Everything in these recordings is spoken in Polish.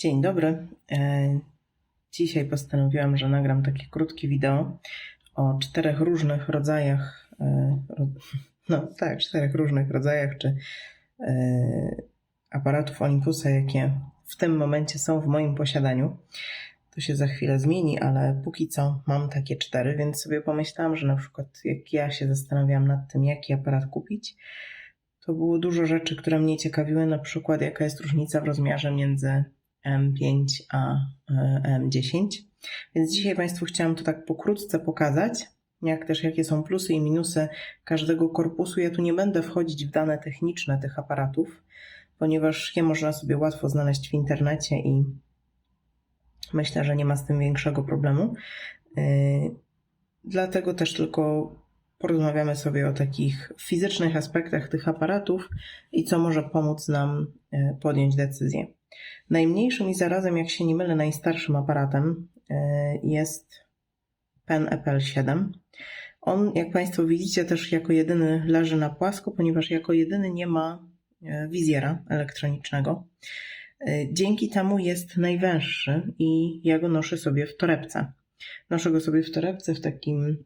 Dzień dobry. Dzisiaj postanowiłam, że nagram takie krótkie wideo o czterech różnych rodzajach, czterech różnych rodzajach czy aparatów Olympusa, jakie w tym momencie są w moim posiadaniu. To się za chwilę zmieni, ale póki co mam takie cztery, więc sobie pomyślałam, że na przykład jak ja się zastanawiałam nad tym, jaki aparat kupić, to było dużo rzeczy, które mnie ciekawiły, na przykład jaka jest różnica w rozmiarze między M5 a M10. Więc dzisiaj Państwu chciałam to tak pokrótce pokazać, jak też jakie są plusy i minusy każdego korpusu. Ja tu nie będę wchodzić w dane techniczne tych aparatów, ponieważ je można sobie łatwo znaleźć w internecie i myślę, że nie ma z tym większego problemu. Dlatego też tylko porozmawiamy sobie o takich fizycznych aspektach tych aparatów i co może pomóc nam podjąć decyzję. Najmniejszym i zarazem, jak się nie mylę, najstarszym aparatem jest Pen EPL7. On, jak Państwo widzicie, też jako jedyny leży na płasko, ponieważ jako jedyny nie ma wizjera elektronicznego. Dzięki temu jest najwęższy i ja go noszę sobie w torebce. Noszę go sobie w torebce w takim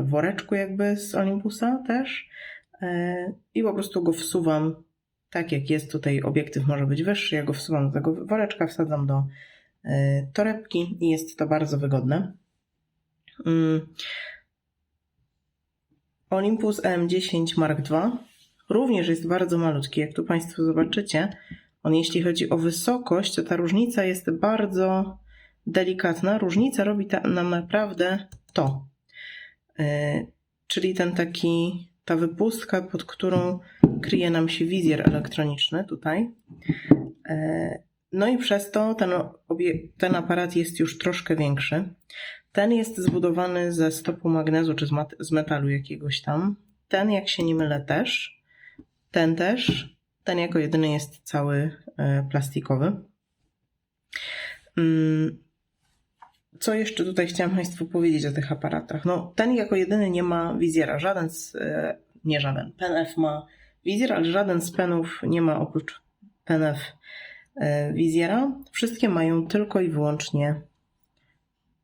woreczku jakby z Olympusa też i po prostu go wsuwam tak jak jest tutaj. Obiektyw może być wyższy, ja go wsuwam do tego woreczka, wsadzam do torebki i jest to bardzo wygodne. Olympus EM10 Mark II również jest bardzo malutki. Jak tu Państwo zobaczycie, on jeśli chodzi o wysokość, to ta różnica jest bardzo delikatna. Różnica robi nam naprawdę to. Czyli ta wypustka, pod którą kryje nam się wizjer elektroniczny tutaj. No i przez to ten aparat jest już troszkę większy. Ten jest zbudowany ze stopu magnezu czy z metalu jakiegoś tam. Ten, jak się nie mylę, też. Ten też. Ten jako jedyny jest cały plastikowy. Co jeszcze tutaj chciałam Państwu powiedzieć o tych aparatach? No, ten jako jedyny nie ma wizjera. Pen F ma wizjer, ale żaden z penów nie ma oprócz Pen F wizjera. Wszystkie mają tylko i wyłącznie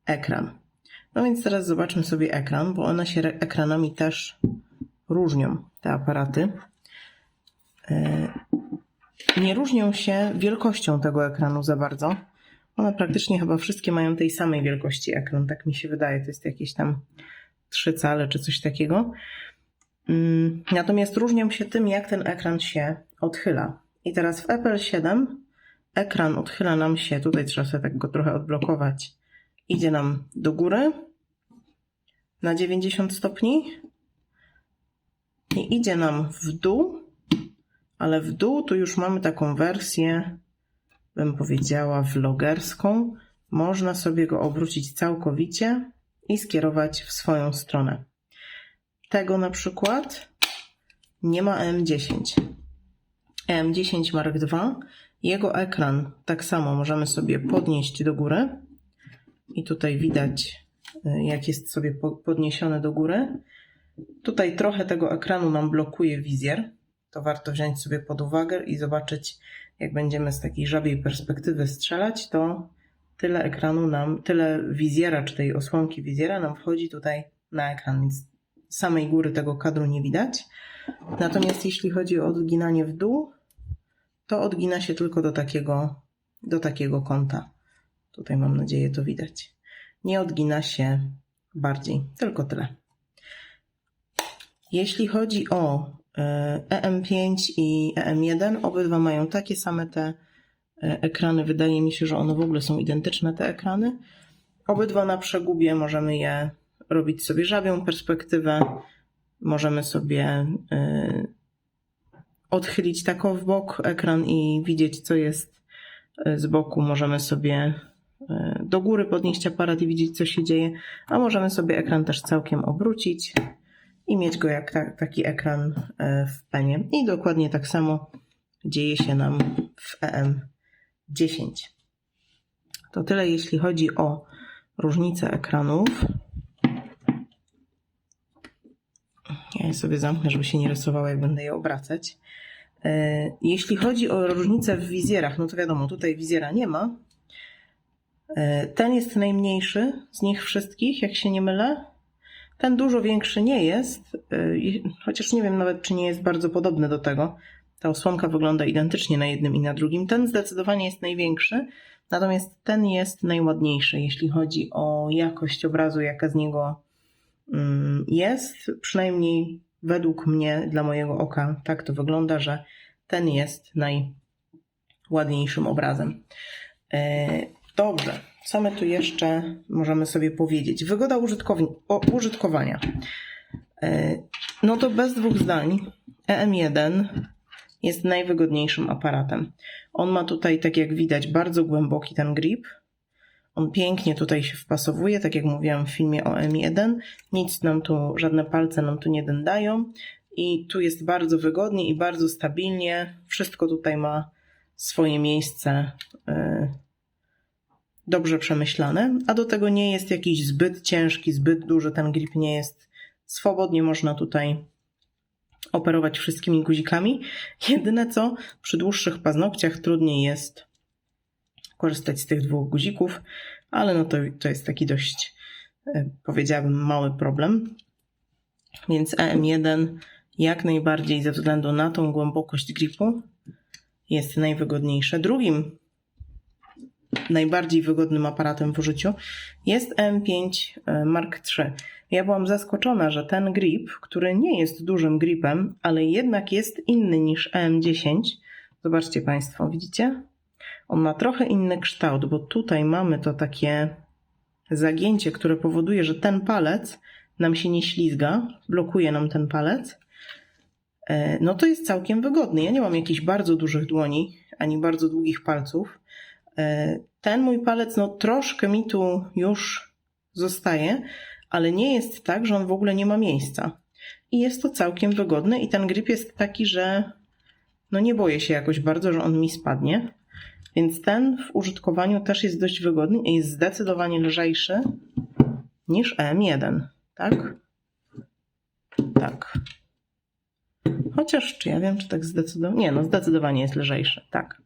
ekran. No więc teraz zobaczmy sobie ekran, bo one się ekranami też różnią, te aparaty. Nie różnią się wielkością tego ekranu za bardzo. One praktycznie chyba wszystkie mają tej samej wielkości ekran, tak mi się wydaje. To jest jakieś tam 3 cale czy coś takiego. Natomiast różnią się tym, jak ten ekran się odchyla. I teraz w EPL7 ekran odchyla nam się, tutaj trzeba sobie tak go trochę odblokować, idzie nam do góry na 90 stopni i idzie nam w dół, ale w dół tu już mamy taką wersję, bym powiedziała, vlogerską. Można sobie go obrócić całkowicie i skierować w swoją stronę. Tego na przykład nie ma EM10. EM10 Mark II, jego ekran tak samo możemy sobie podnieść do góry i tutaj widać, jak jest sobie podniesiony do góry. Tutaj trochę tego ekranu nam blokuje wizjer. To warto wziąć sobie pod uwagę i zobaczyć, jak będziemy z takiej żabiej perspektywy strzelać, to tyle wizjera, czy tej osłonki wizjera nam wchodzi tutaj na ekran, więc samej góry tego kadru nie widać. Natomiast jeśli chodzi o odginanie w dół, to odgina się tylko do takiego kąta. Tutaj mam nadzieję to widać. Nie odgina się bardziej, tylko tyle. Jeśli chodzi o EM5 i EM1, obydwa mają takie same te ekrany. Wydaje mi się, że one w ogóle są identyczne, te ekrany. Obydwa na przegubie możemy je robić sobie żabią perspektywę. Możemy sobie odchylić tak w bok ekran i widzieć, co jest z boku. Możemy sobie do góry podnieść aparat i widzieć, co się dzieje. A możemy sobie ekran też całkiem obrócić i mieć go jak taki ekran w penie. I dokładnie tak samo dzieje się nam w EM10. To tyle, jeśli chodzi o różnicę ekranów. Ja je sobie zamknę, żeby się nie rysowało, jak będę je obracać. Jeśli chodzi o różnicę w wizjerach, no to wiadomo, tutaj wizjera nie ma. Ten jest najmniejszy z nich wszystkich, jak się nie mylę. Ten dużo większy nie jest, chociaż nie wiem nawet, czy nie jest bardzo podobny do tego. Ta osłonka wygląda identycznie na jednym i na drugim. Ten zdecydowanie jest największy, natomiast ten jest najładniejszy, jeśli chodzi o jakość obrazu, jaka z niego jest. Przynajmniej według mnie, dla mojego oka, tak to wygląda, że ten jest najładniejszym obrazem. Dobrze, co my tu jeszcze możemy sobie powiedzieć? Wygoda użytkowania. No to bez dwóch zdań EM1 jest najwygodniejszym aparatem. On ma tutaj, tak jak widać, bardzo głęboki ten grip. On pięknie tutaj się wpasowuje, tak jak mówiłam w filmie o EM1. Nic nam tu, żadne palce nam tu nie dędają. I tu jest bardzo wygodnie i bardzo stabilnie. Wszystko tutaj ma swoje miejsce dobrze przemyślane, a do tego nie jest jakiś zbyt ciężki, zbyt duży, ten grip nie jest. Swobodnie można tutaj operować wszystkimi guzikami. Jedyne co, przy dłuższych paznokciach trudniej jest korzystać z tych dwóch guzików, ale no to jest taki dość, powiedziałabym, mały problem. Więc EM1 jak najbardziej ze względu na tą głębokość gripu jest najwygodniejsze. Drugim najbardziej wygodnym aparatem w użyciu jest EM5 Mark III. Ja byłam zaskoczona, że ten grip, który nie jest dużym gripem, ale jednak jest inny niż EM10. Zobaczcie Państwo, widzicie? On ma trochę inny kształt, bo tutaj mamy to takie zagięcie, które powoduje, że ten palec nam się nie ślizga, blokuje nam ten palec. No to jest całkiem wygodny. Ja nie mam jakichś bardzo dużych dłoni, ani bardzo długich palców. Ten mój palec no troszkę mi tu już zostaje, ale nie jest tak, że on w ogóle nie ma miejsca. I jest to całkiem wygodne i ten grip jest taki, że no nie boję się jakoś bardzo, że on mi spadnie. Więc ten w użytkowaniu też jest dość wygodny i jest zdecydowanie lżejszy niż EM1, tak? Tak. Chociaż, czy ja wiem, czy tak zdecydowanie? Nie, no zdecydowanie jest lżejszy, tak.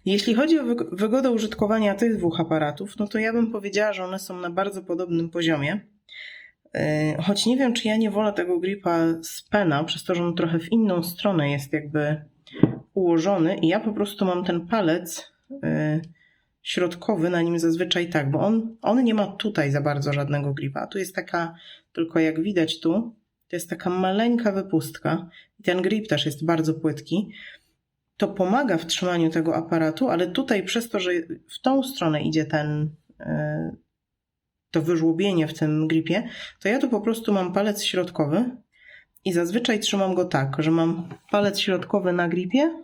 Jeśli chodzi o wygodę użytkowania tych dwóch aparatów, no to ja bym powiedziała, że one są na bardzo podobnym poziomie. Choć nie wiem, czy ja nie wolę tego gripa z pena, przez to, że on trochę w inną stronę jest jakby ułożony i ja po prostu mam ten palec środkowy na nim zazwyczaj tak, bo on nie ma tutaj za bardzo żadnego gripa. Tu jest taka, tylko jak widać tu, to jest taka maleńka wypustka i ten grip też jest bardzo płytki. To pomaga w trzymaniu tego aparatu, ale tutaj przez to, że w tą stronę idzie to wyżłobienie w tym gripie, to ja tu po prostu mam palec środkowy i zazwyczaj trzymam go tak, że mam palec środkowy na gripie,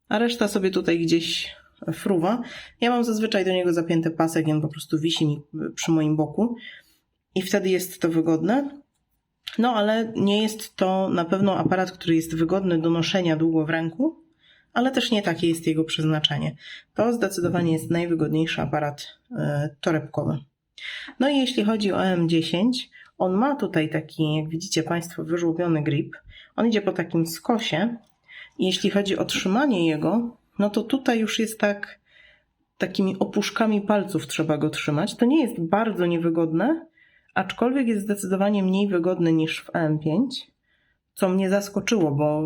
a reszta sobie tutaj gdzieś fruwa. Ja mam zazwyczaj do niego zapięty pasek i on po prostu wisi mi przy moim boku i wtedy jest to wygodne. No ale nie jest to na pewno aparat, który jest wygodny do noszenia długo w ręku, ale też nie takie jest jego przeznaczenie. To zdecydowanie jest najwygodniejszy aparat torebkowy. No i jeśli chodzi o EM10, on ma tutaj taki, jak widzicie Państwo, wyżłobiony grip. On idzie po takim skosie i jeśli chodzi o trzymanie jego, no to tutaj już jest takimi opuszkami palców trzeba go trzymać. To nie jest bardzo niewygodne, aczkolwiek jest zdecydowanie mniej wygodny niż w EM5, co mnie zaskoczyło, bo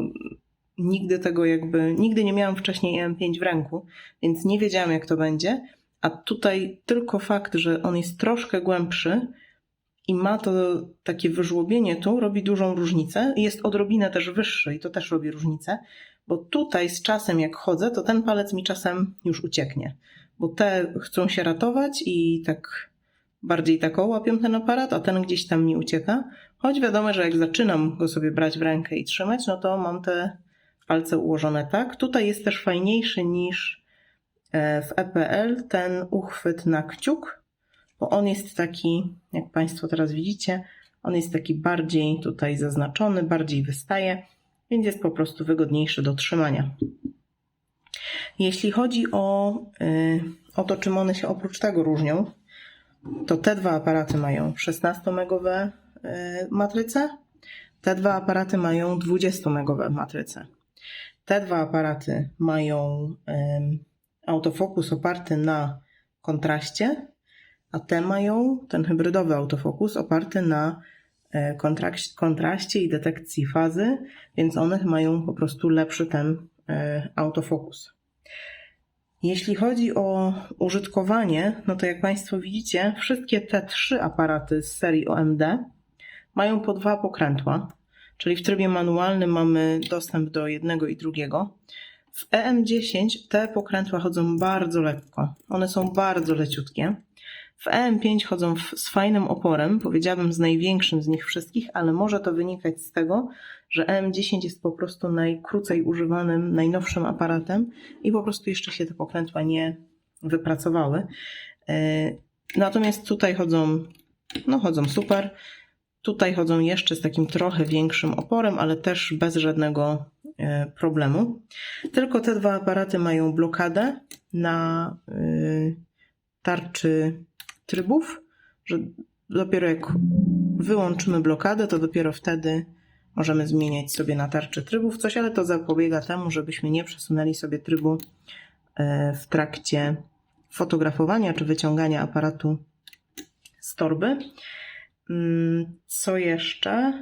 nigdy nie miałam wcześniej EM5 w ręku, więc nie wiedziałam jak to będzie, a tutaj tylko fakt, że on jest troszkę głębszy i ma to takie wyżłobienie tu, robi dużą różnicę. Jest odrobinę też wyższy i to też robi różnicę, bo tutaj z czasem jak chodzę, to ten palec mi czasem już ucieknie, bo te chcą się ratować i tak bardziej taką łapią ten aparat, a ten gdzieś tam mi ucieka. Choć wiadomo, że jak zaczynam go sobie brać w rękę i trzymać, no to mam te palce ułożone tak. Tutaj jest też fajniejszy niż w EPL ten uchwyt na kciuk, bo on jest taki, jak Państwo teraz widzicie, on jest taki bardziej tutaj zaznaczony, bardziej wystaje, więc jest po prostu wygodniejszy do trzymania. Jeśli chodzi o to, czym one się oprócz tego różnią, to te dwa aparaty mają 16-megowe matryce, Te dwa aparaty mają 20-megowe matryce. Te dwa aparaty mają autofokus oparty na kontraście, a te mają ten hybrydowy autofokus oparty na kontraście i detekcji fazy, więc one mają po prostu lepszy ten autofokus. Jeśli chodzi o użytkowanie, no to jak Państwo widzicie, wszystkie te trzy aparaty z serii OMD mają po dwa pokrętła, czyli w trybie manualnym mamy dostęp do jednego i drugiego. W EM10 te pokrętła chodzą bardzo lekko, one są bardzo leciutkie. W EM5 chodzą z fajnym oporem, powiedziałabym z największym z nich wszystkich, ale może to wynikać z tego, że EM10 jest po prostu najkrócej używanym, najnowszym aparatem i po prostu jeszcze się te pokrętła nie wypracowały. Natomiast tutaj chodzą super. Tutaj chodzą jeszcze z takim trochę większym oporem, ale też bez żadnego problemu. Tylko te dwa aparaty mają blokadę na tarczy trybów, że dopiero jak wyłączymy blokadę, to dopiero wtedy możemy zmieniać sobie na tarczy trybów coś, ale to zapobiega temu, żebyśmy nie przesunęli sobie trybu w trakcie fotografowania czy wyciągania aparatu z torby. Co jeszcze?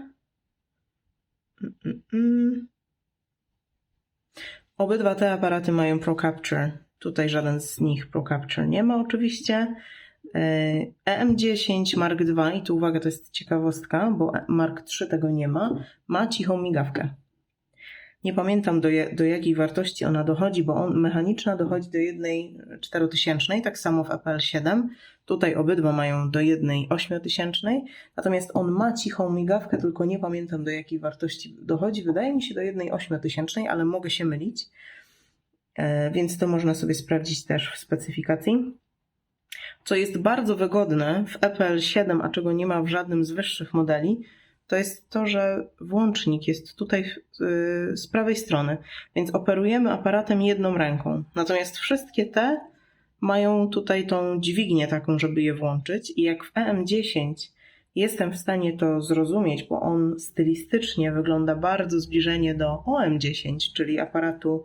Obydwa te aparaty mają Pro Capture. Tutaj żaden z nich Pro Capture nie ma oczywiście. EM10 Mark II, i tu uwaga, to jest ciekawostka, bo Mark III tego nie ma, ma cichą migawkę. Nie pamiętam do jakiej wartości ona dochodzi, bo mechaniczna dochodzi do 1/4000, tak samo w EPL7. Tutaj obydwa mają do 1/8000, natomiast on ma cichą migawkę, tylko nie pamiętam do jakiej wartości dochodzi. Wydaje mi się do 1/8000, ale mogę się mylić, więc to można sobie sprawdzić też w specyfikacji. Co jest bardzo wygodne w EPL7, a czego nie ma w żadnym z wyższych modeli, to jest to, że włącznik jest tutaj z prawej strony, więc operujemy aparatem jedną ręką. Natomiast wszystkie te mają tutaj tą dźwignię taką, żeby je włączyć, i jak w EM10 jestem w stanie to zrozumieć, bo on stylistycznie wygląda bardzo zbliżenie do OM10, czyli aparatu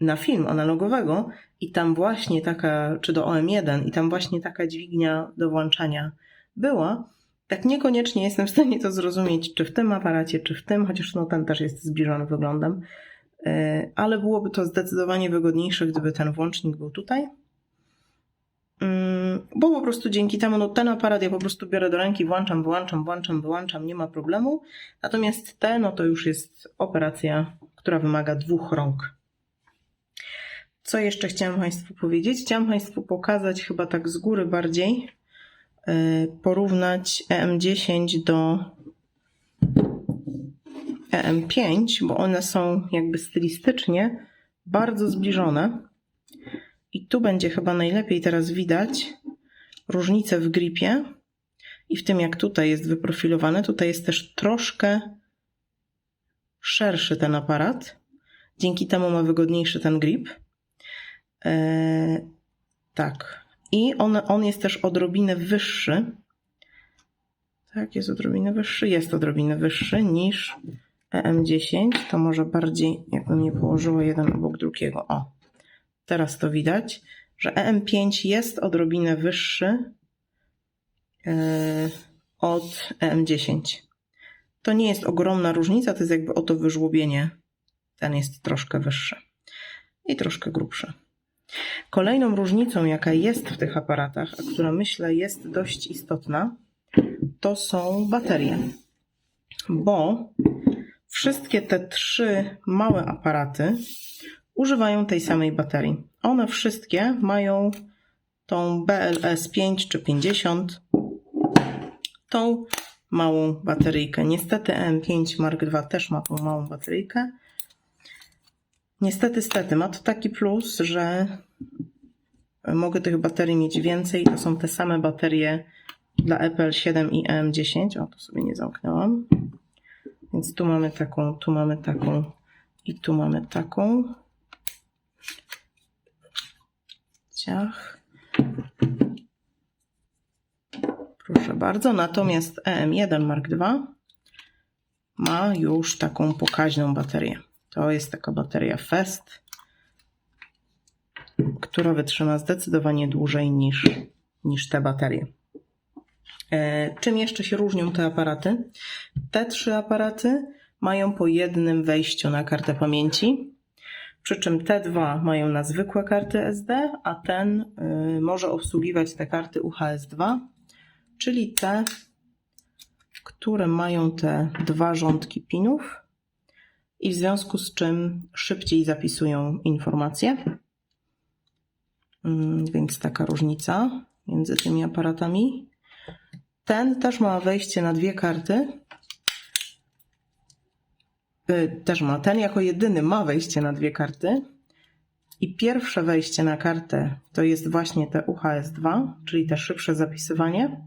na film analogowego, i tam właśnie taka, czy do OM1, i tam właśnie taka dźwignia do włączania była, tak niekoniecznie jestem w stanie to zrozumieć, czy w tym aparacie, czy w tym, chociaż no ten też jest zbliżony wyglądem, ale byłoby to zdecydowanie wygodniejsze, gdyby ten włącznik był tutaj, bo po prostu dzięki temu, no ten aparat ja po prostu biorę do ręki, włączam, wyłączam, nie ma problemu, natomiast ten, no to już jest operacja, która wymaga dwóch rąk. Co jeszcze chciałam Państwu powiedzieć? Chciałam Państwu pokazać chyba tak z góry bardziej, porównać EM10 do EM5, bo one są jakby stylistycznie bardzo zbliżone. I tu będzie chyba najlepiej teraz widać różnicę w gripie i w tym, jak tutaj jest wyprofilowany. Tutaj jest też troszkę szerszy ten aparat. Dzięki temu ma wygodniejszy ten grip. Tak. I on jest też odrobinę wyższy. Tak, jest odrobinę wyższy. Jest odrobinę wyższy niż EM10. To może bardziej, jakbym je położyła jeden obok drugiego. O, teraz to widać, że EM5 jest odrobinę wyższy od EM10. To nie jest ogromna różnica, to jest jakby oto wyżłobienie. Ten jest troszkę wyższy i troszkę grubszy. Kolejną różnicą, jaka jest w tych aparatach, a która myślę jest dość istotna, to są baterie. Bo wszystkie te trzy małe aparaty używają tej samej baterii. One wszystkie mają tą BLS 5 czy 50, tą małą bateryjkę. Niestety EM5 Mark II też ma tą małą bateryjkę. Niestety ma to taki plus, że mogę tych baterii mieć więcej. To są te same baterie dla EPL7 i EM10. O, to sobie nie zamknęłam. Więc tu mamy taką i tu mamy taką. Ciach. Proszę bardzo. Natomiast EM1 Mark II ma już taką pokaźną baterię. To jest taka bateria Fest, która wytrzyma zdecydowanie dłużej niż te baterie. Czym jeszcze się różnią te aparaty? Te 3 aparaty mają po jednym wejściu na kartę pamięci, przy czym te 2 mają na zwykłe karty SD, a ten może obsługiwać te karty UHS-2, czyli te, które mają te 2 rządki pinów i w związku z czym szybciej zapisują informacje. Więc taka różnica między tymi aparatami. Ten też ma wejście na 2 karty. Ten jako jedyny ma wejście na 2 karty. I pierwsze wejście na kartę to jest właśnie te UHS-2, czyli te szybsze zapisywanie.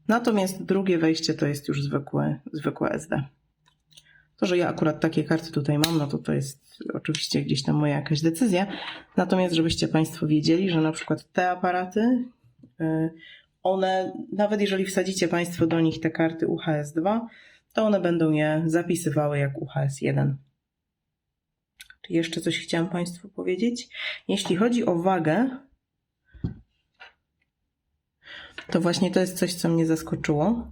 Natomiast drugie wejście to jest już zwykłe SD. To, że ja akurat takie karty tutaj mam, no to jest oczywiście gdzieś tam moja jakaś decyzja. Natomiast żebyście Państwo wiedzieli, że na przykład te aparaty, one, nawet jeżeli wsadzicie Państwo do nich te karty UHS-2, to one będą je zapisywały jak UHS-1. Czy jeszcze coś chciałam Państwu powiedzieć? Jeśli chodzi o wagę, to właśnie to jest coś, co mnie zaskoczyło,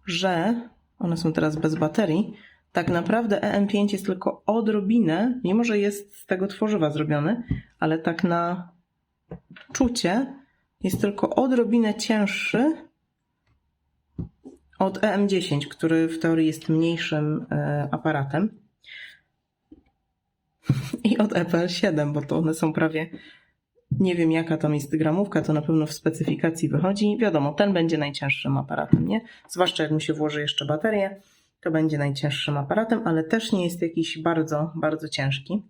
że one są teraz bez baterii. Tak naprawdę EM5 jest tylko odrobinę, mimo że jest z tego tworzywa zrobiony, ale tak na czucie jest tylko odrobinę cięższy od EM10, który w teorii jest mniejszym aparatem. I od EPL7, bo to one są prawie, nie wiem jaka tam jest gramówka, to na pewno w specyfikacji wychodzi. Wiadomo, ten będzie najcięższym aparatem, nie? Zwłaszcza jak mu się włoży jeszcze baterię, to będzie najcięższym aparatem, ale też nie jest jakiś bardzo, bardzo ciężki.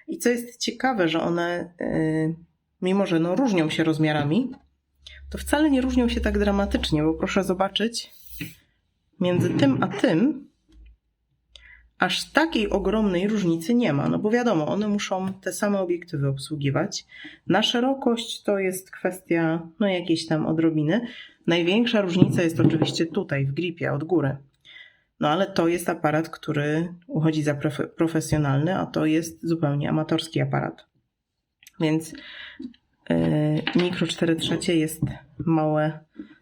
I co jest ciekawe, że one, mimo że no, różnią się rozmiarami, to wcale nie różnią się tak dramatycznie, bo proszę zobaczyć, między tym a tym aż takiej ogromnej różnicy nie ma, no bo wiadomo, one muszą te same obiektywy obsługiwać. Na szerokość to jest kwestia no jakiejś tam odrobiny. Największa różnica jest oczywiście tutaj w gripie od góry. No ale to jest aparat, który uchodzi za profesjonalny, a to jest zupełnie amatorski aparat. Więc Micro 4/3 jest małe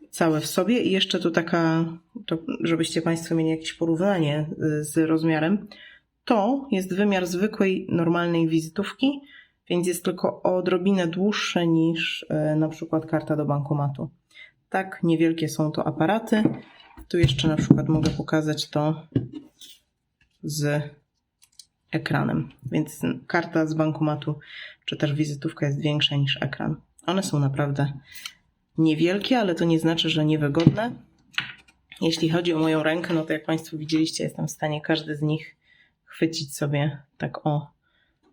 całe w sobie i jeszcze tu taka, to żebyście Państwo mieli jakieś porównanie z rozmiarem, to jest wymiar zwykłej, normalnej wizytówki, więc jest tylko odrobinę dłuższe niż na przykład karta do bankomatu. Tak niewielkie są to aparaty. Tu jeszcze na przykład mogę pokazać to z ekranem, więc karta z bankomatu czy też wizytówka jest większa niż ekran. One są naprawdę niewielkie, ale to nie znaczy, że niewygodne. Jeśli chodzi o moją rękę, no to jak Państwo widzieliście, jestem w stanie każdy z nich chwycić sobie tak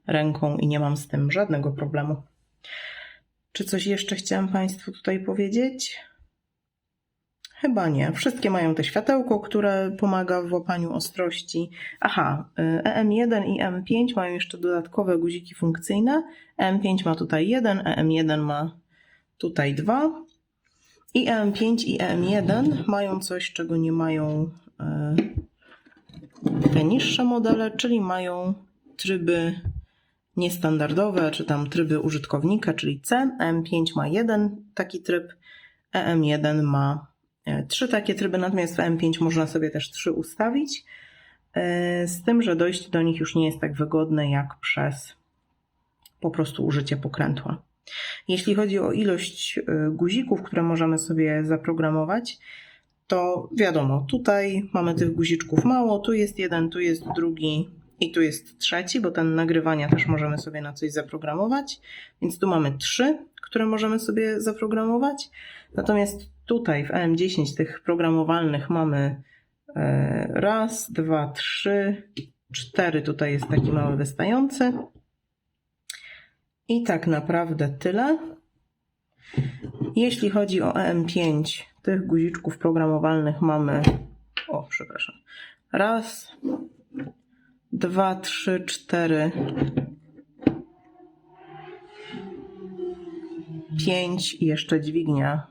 ręką i nie mam z tym żadnego problemu. Czy coś jeszcze chciałam Państwu tutaj powiedzieć? Chyba nie. Wszystkie mają te światełko, które pomaga w łapaniu ostrości. Aha, EM1 i EM5 mają jeszcze dodatkowe guziki funkcyjne. EM5 ma tutaj 1, EM1 ma tutaj 2. I EM5 i EM1 mają coś, czego nie mają te niższe modele, czyli mają tryby niestandardowe, czy tam tryby użytkownika, czyli C. EM5 ma 1 taki tryb, EM1 ma 3 takie tryby, natomiast w EM5 można sobie też 3 ustawić, z tym, że dojść do nich już nie jest tak wygodne jak przez po prostu użycie pokrętła. Jeśli chodzi o ilość guzików, które możemy sobie zaprogramować, to wiadomo, tutaj mamy tych guziczków mało, tu jest jeden, tu jest drugi i tu jest trzeci, bo ten nagrywania też możemy sobie na coś zaprogramować, więc tu mamy 3, które możemy sobie zaprogramować, natomiast tutaj w EM10 tych programowalnych mamy 1, 2, 3, 4, tutaj jest taki mały wystający. I tak naprawdę tyle. Jeśli chodzi o EM5, tych guziczków programowalnych mamy, 1, 2, 3, 4, 5 i jeszcze dźwignia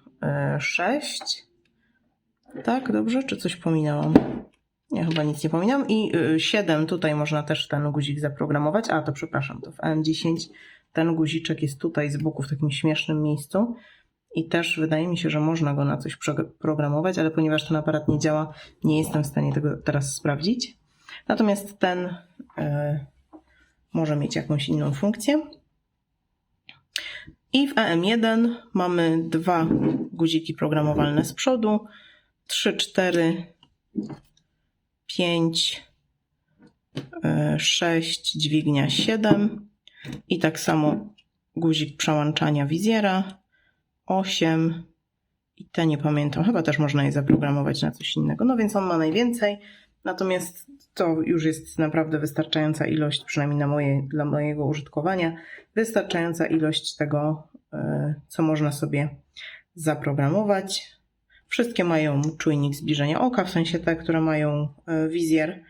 6. Tak, dobrze? Czy coś pominęłam? Ja chyba nic nie pominam. I 7 tutaj można też ten guzik zaprogramować. A, to przepraszam, to w AM10 ten guziczek jest tutaj z boku w takim śmiesznym miejscu. I też wydaje mi się, że można go na coś programować, ale ponieważ ten aparat nie działa, nie jestem w stanie tego teraz sprawdzić. Natomiast ten może mieć jakąś inną funkcję. I w AM1 mamy 2 guziki programowalne z przodu, 3, 4, 5, 6, dźwignia 7 i tak samo guzik przełączania wizjera 8 i te nie pamiętam, chyba też można je zaprogramować na coś innego. No więc on ma najwięcej, natomiast to już jest naprawdę wystarczająca ilość, przynajmniej dla mojego użytkowania, wystarczająca ilość tego, co można sobie zaprogramować. Wszystkie mają czujnik zbliżenia oka, w sensie te, które mają wizjer.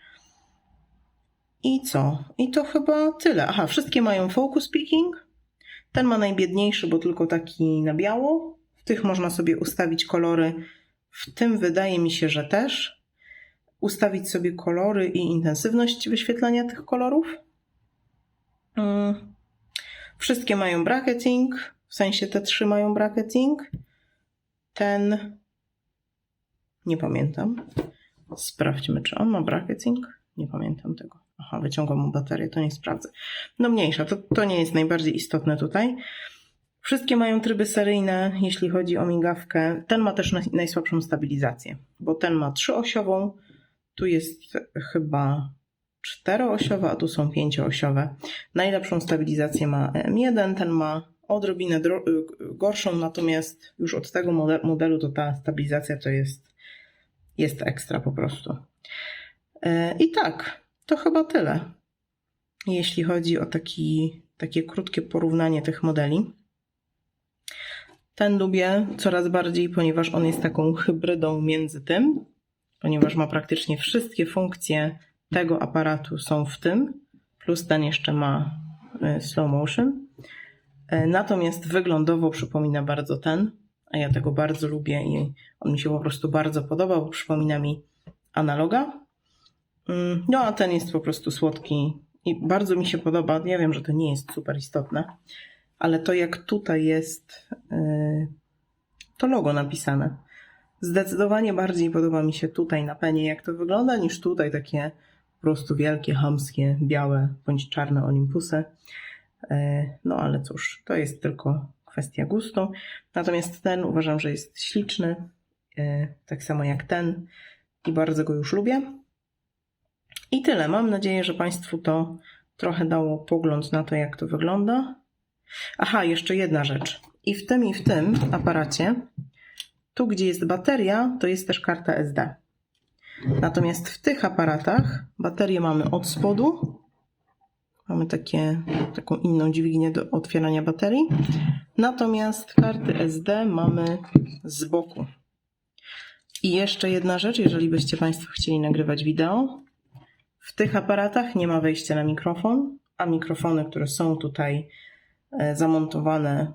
I co? I to chyba tyle. Aha, wszystkie mają focus picking. Ten ma najbiedniejszy, bo tylko taki na biało. W tych można sobie ustawić kolory. W tym wydaje mi się, że też. Ustawić sobie kolory i intensywność wyświetlania tych kolorów. Wszystkie mają bracketing. W sensie te 3 mają bracketing. Ten... Nie pamiętam. Sprawdźmy, czy on ma bracketing. Nie pamiętam tego. Aha, wyciągam mu baterię, to nie sprawdzę. No mniejsza, to nie jest najbardziej istotne tutaj. Wszystkie mają tryby seryjne, jeśli chodzi o migawkę. Ten ma też najsłabszą stabilizację, bo ten ma 3-osiową, tu jest chyba 4-osiowa, a tu są 5-osiowe. Najlepszą stabilizację ma M1, ten ma odrobinę gorszą, natomiast już od tego modelu to ta stabilizacja to jest ekstra po prostu. I tak, to chyba tyle, jeśli chodzi o takie krótkie porównanie tych modeli. Ten lubię coraz bardziej, ponieważ on jest taką hybrydą między tym, ponieważ ma praktycznie wszystkie funkcje tego aparatu są w tym, plus ten jeszcze ma slow motion. Natomiast wyglądowo przypomina bardzo ten, a ja tego bardzo lubię i on mi się po prostu bardzo podoba, bo przypomina mi analoga. No a ten jest po prostu słodki i bardzo mi się podoba. Ja wiem, że to nie jest super istotne, ale to jak tutaj jest to logo napisane. Zdecydowanie bardziej podoba mi się tutaj na penie, jak to wygląda, niż tutaj takie po prostu wielkie, chamskie, białe bądź czarne Olympusy. No ale cóż, to jest tylko kwestia gustu. Natomiast ten uważam, że jest śliczny, tak samo jak ten i bardzo go już lubię. I tyle. Mam nadzieję, że Państwu to trochę dało pogląd na to, jak to wygląda. Aha, jeszcze jedna rzecz. I w tym aparacie, tu gdzie jest bateria, to jest też karta SD. Natomiast w tych aparatach baterię mamy od spodu. Mamy taką inną dźwignię do otwierania baterii. Natomiast karty SD mamy z boku. I jeszcze jedna rzecz, jeżeli byście Państwo chcieli nagrywać wideo. W tych aparatach nie ma wejścia na mikrofon, a mikrofony, które są tutaj zamontowane,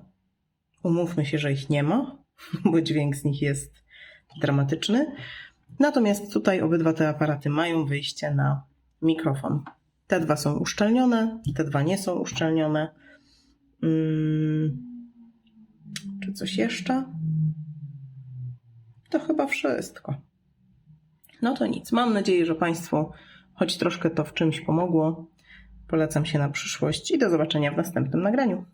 umówmy się, że ich nie ma, bo dźwięk z nich jest dramatyczny. Natomiast tutaj obydwa te aparaty mają wyjście na mikrofon. Te 2 są uszczelnione, te 2 nie są uszczelnione. Czy coś jeszcze? To chyba wszystko. No to nic. Mam nadzieję, że Państwu choć troszkę to w czymś pomogło. Polecam się na przyszłość i do zobaczenia w następnym nagraniu.